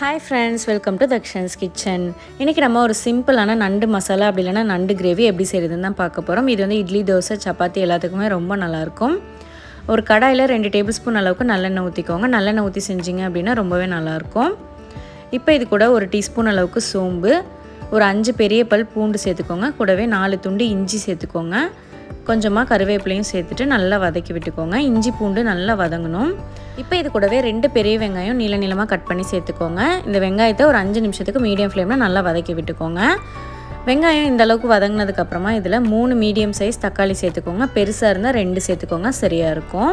Hi friends, welcome to Dakshan's Kitchen. இன்னைக்கு நம்ம ஒரு சிம்பிளான நண்டு மசாலா அப்படி இல்லனா நண்டு கிரேவி எப்படி செய்யறதுன்னு தான் பார்க்க போறோம். இது வந்து இட்லி, தோசை, சப்பாத்தி எல்லாத்துக்குமே ரொம்ப நல்லா இருக்கும். ஒரு கடாயில 2 டேபிள்ஸ்பூன் அளவுக்கு நல்லெண்ணெய் ஊத்திக்கோங்க. நல்லெண்ணெய் ஊத்தி செஞ்சீங்க அப்படினா ரொம்பவே நல்லா இருக்கும். இப்போ இது கூட 1 டீஸ்பூன் அளவுக்கு சோம்பு, ஒரு 5 பெரிய பல் பூண்டு சேர்த்துக்கோங்க. கூடவே 4 துண்டு இஞ்சி சேர்த்துக்கோங்க. கொஞ்சமாக கருவேப்பிலையும் சேர்த்துட்டு நல்லா வதக்கி விட்டுக்கோங்க. இஞ்சி பூண்டு நல்லா வதங்கணும். இப்போ இது கூடவே 2 பெரிய வெங்காயம் நீள நீளமாக கட் பண்ணி சேர்த்துக்கோங்க. இந்த வெங்காயத்தை ஒரு 5 நிமிஷத்துக்கு மீடியம் ஃப்ளேமில் நல்லா வதக்கி விட்டுக்கோங்க. வெங்காயம் இந்த அளவுக்கு வதங்கினதுக்கப்புறமா இதில் 3 மீடியம் சைஸ் தக்காளி சேர்த்துக்கோங்க. பெருசாக இருந்தால் 2 சேர்த்துக்கோங்க, சரியாக இருக்கும்.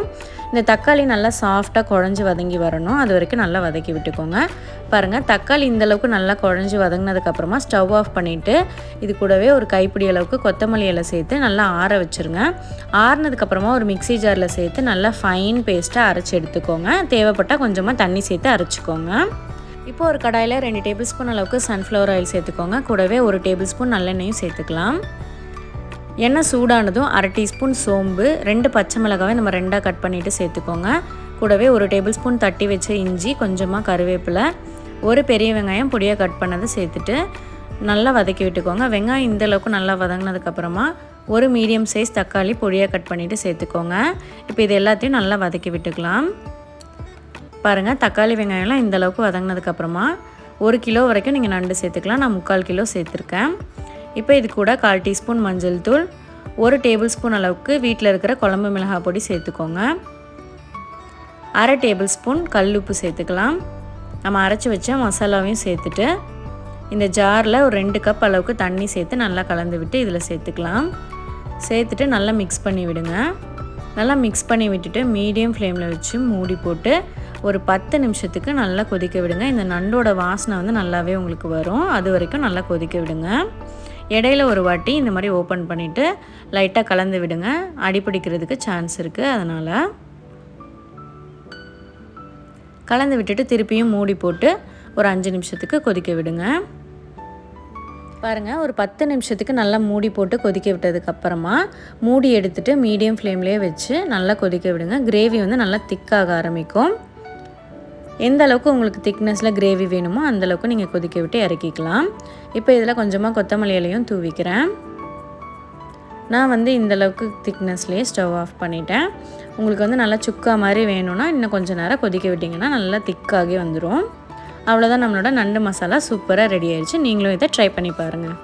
இந்த தக்காளி நல்லா சாஃப்டாக குழஞ்சி வதங்கி வரணும், அது வரைக்கும் நல்லா வதக்கி விட்டுக்கோங்க. பாருங்கள், தக்காளி இந்தளவுக்கு நல்லா குழஞ்சி வதங்கினதுக்கப்புறமா ஸ்டவ் ஆஃப் பண்ணிவிட்டு இது கூடவே ஒரு கைப்பிடி அளவுக்கு கொத்தமல்லி இலை சேர்த்து நல்லா ஆற வச்சுருங்க. ஆறினதுக்கப்புறமா ஒரு மிக்ஸி ஜாரில் சேர்த்து நல்லா ஃபைன் பேஸ்ட்டாக அரைச்சி எடுத்துக்கோங்க. தேவைப்பட்டால் கொஞ்சமாக தண்ணி சேர்த்து அரைச்சிக்கோங்க. இப்போ ஒரு கடாயில் 2 டேபிள் ஸ்பூன் அளவுக்கு சன்ஃப்ளவர் ஆயில் சேர்த்துக்கோங்க. கூடவே 1 டேபிள் ஸ்பூன் நல்லெண்ணெயும் சேர்த்துக்கலாம். எண்ணெய் சூடானதும் 1/2 டீஸ்பூன் சோம்பு, 2 பச்சை மிளகாவை நம்ம 2ஆக கட் பண்ணிவிட்டு சேர்த்துக்கோங்க. கூடவே 1 டேபிள் ஸ்பூன் தட்டி வச்ச இஞ்சி, கொஞ்சமாக கருவேப்பிலை, 1 பெரிய வெங்காயம் பொடியாக கட் பண்ணதை சேர்த்துட்டு நல்லா வதக்கி விட்டுக்கோங்க. வெங்காயம் இந்தளவுக்கு நல்லா வதங்கினதுக்கப்புறமா 1 மீடியம் சைஸ் தக்காளி பொடியாக கட் பண்ணிவிட்டு சேர்த்துக்கோங்க. இப்போ இது எல்லாத்தையும் நல்லா வதக்கி விட்டுக்கலாம். பாருங்கள், தக்காளி வெங்காயம்லாம் இந்தளவுக்கு வதங்கினதுக்கப்புறமா 1 கிலோ வரைக்கும் நீங்கள் நண்டு சேர்த்துக்கலாம். நான் 3/4 கிலோ சேர்த்துருக்கேன். இப்போ இது கூட 1/4 டீஸ்பூன் மஞ்சள் தூள், 1 டேபிள் ஸ்பூன் அளவுக்கு வீட்டில் இருக்கிற குழம்பு மிளகாய் பொடி சேர்த்துக்கோங்க. 1/2 டேபிள் ஸ்பூன் கல் உப்பு சேர்த்துக்கலாம். நம்ம அரைச்சி வச்ச மசாலாவையும் சேர்த்துட்டு இந்த ஜாரில் ஒரு 2 கப் அளவுக்கு தண்ணி சேர்த்து நல்லா கலந்து விட்டு இதில் சேர்த்துக்கலாம். சேர்த்துட்டு நல்லா மிக்ஸ் பண்ணி விடுங்க. நல்லா மிக்ஸ் பண்ணி விட்டுட்டு மீடியம் ஃப்ளேமில் வச்சு மூடி போட்டு ஒரு 10 நிமிஷத்துக்கு நல்லா கொதிக்க விடுங்க. இந்த நண்டோட வாசனை வந்து நல்லாவே உங்களுக்கு வரும், அது வரைக்கும் நல்லா கொதிக்க விடுங்க. இடையில ஒரு வாட்டி இந்த மாதிரி ஓப்பன் பண்ணிவிட்டு லைட்டாக கலந்து விடுங்க. அடிப்பிடிக்கிறதுக்கு சான்ஸ் இருக்குது, அதனால் கலந்து விட்டுட்டு திருப்பியும் மூடி போட்டு ஒரு 5 நிமிஷத்துக்கு கொதிக்க விடுங்க. பாருங்கள், ஒரு 10 நிமிஷத்துக்கு நல்லா மூடி போட்டு கொதிக்க விட்டதுக்கப்புறமா மூடி எடுத்துகிட்டு மீடியம் ஃப்ளேம்லேயே வச்சு நல்லா கொதிக்க விடுங்க. கிரேவி வந்து நல்லா திக்காக ஆரம்பிக்கும். எந்த அளவுக்கு உங்களுக்கு திக்னஸில் கிரேவி வேணுமோ அந்தளவுக்கு நீங்கள் கொதிக்க விட்டு இறக்கிக்கலாம். இப்போ இதில் கொஞ்சமாக கொத்தமல்லி இலையும் தூவிக்கிறேன். நான் வந்து இந்தளவுக்கு திக்னஸ்லேயே ஸ்டவ் ஆஃப் பண்ணிட்டேன். உங்களுக்கு வந்து நல்லா சுக்கா மாதிரி வேணும்னா இன்னும் கொஞ்சம் நேரம் கொதிக்க விட்டிங்கன்னா நல்லா திக்காகி வந்துடும். அவ்வளோதான், நம்மளோட நண்டு மசாலா சூப்பராக ரெடி ஆயிடுச்சு. நீங்களும் இதை ட்ரை பண்ணி பாருங்கள்.